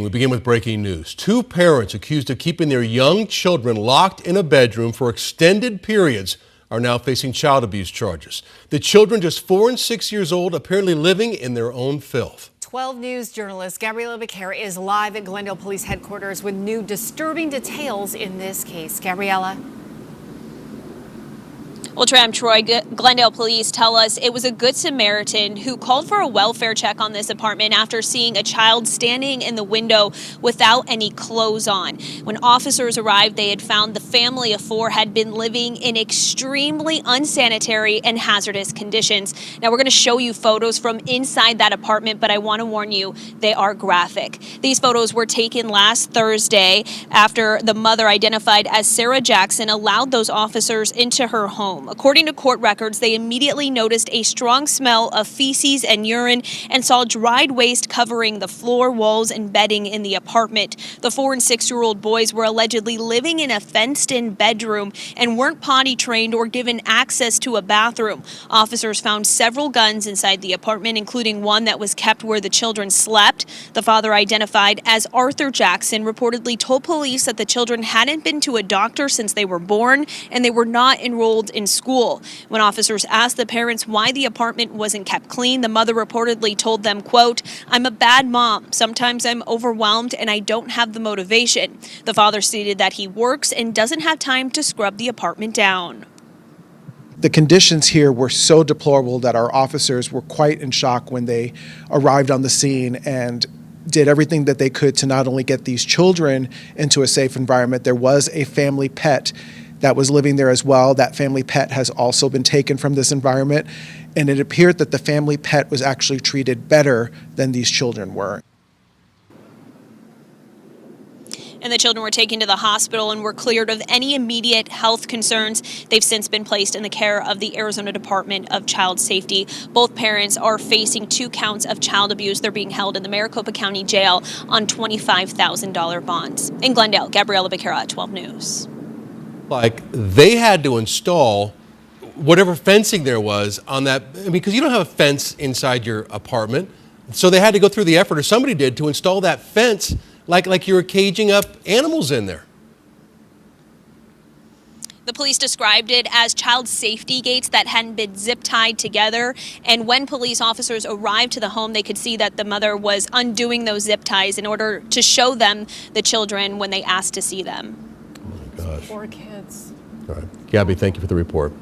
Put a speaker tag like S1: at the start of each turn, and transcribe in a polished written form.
S1: We begin with breaking news. Two parents accused of keeping their young children locked in a bedroom for extended periods are now facing child abuse charges. The children, just 4 and 6 years old, apparently living in their own filth.
S2: 12 News journalist Gabriella Becerra is live at Glendale Police Headquarters with new disturbing details in this case. Gabriella.
S3: Well, Troy, Glendale police tell us it was a Good Samaritan who called for a welfare check on this apartment after seeing a child standing in the window without any clothes on. When officers arrived, they had found the family of 4 had been living in extremely unsanitary and hazardous conditions. Now, we're going to show you photos from inside that apartment, but I want to warn you, they are graphic. These photos were taken last Thursday after the mother, identified as Sarah Jackson, allowed those officers into her home. According to court records, they immediately noticed a strong smell of feces and urine and saw dried waste covering the floor, walls, and bedding in the apartment. The 4 and 6-year-old boys were allegedly living in a fenced-in bedroom and weren't potty trained or given access to a bathroom. Officers found several guns inside the apartment, including one that was kept where the children slept. The father, identified as Arthur Jackson, reportedly told police that the children hadn't been to a doctor since they were born and they were not enrolled in school. When officers asked the parents why the apartment wasn't kept clean, the mother reportedly told them, quote, "I'm a bad mom. Sometimes I'm overwhelmed and I don't have the motivation." The father stated that he works and doesn't have time to scrub the apartment down.
S4: The conditions here were so deplorable that our officers were quite in shock when they arrived on the scene and did everything that they could to not only get these children into a safe environment. There was a family pet that was living there as well. That family pet has also been taken from this environment, and it appeared that the family pet was actually treated better than these children were.
S3: And the children were taken to the hospital and were cleared of any immediate health concerns. They've since been placed in the care of the Arizona Department of Child Safety. Both parents are facing 2 counts of child abuse. They're being held in the Maricopa County Jail on $25,000 bonds. In Glendale, Gabriella Becerra, 12 News.
S1: Like they had to install whatever fencing there was on that, because you don't have a fence inside your apartment. So they had to go through the effort, or somebody did, to install that fence like you were caging up animals in there.
S3: The police described it as child safety gates that hadn't been zip tied together. And when police officers arrived to the home, they could see that the mother was undoing those zip ties in order to show them the children when they asked to see them.
S1: Oh my gosh.
S2: Poor kids.
S1: All right. Gabby, thank you for the report.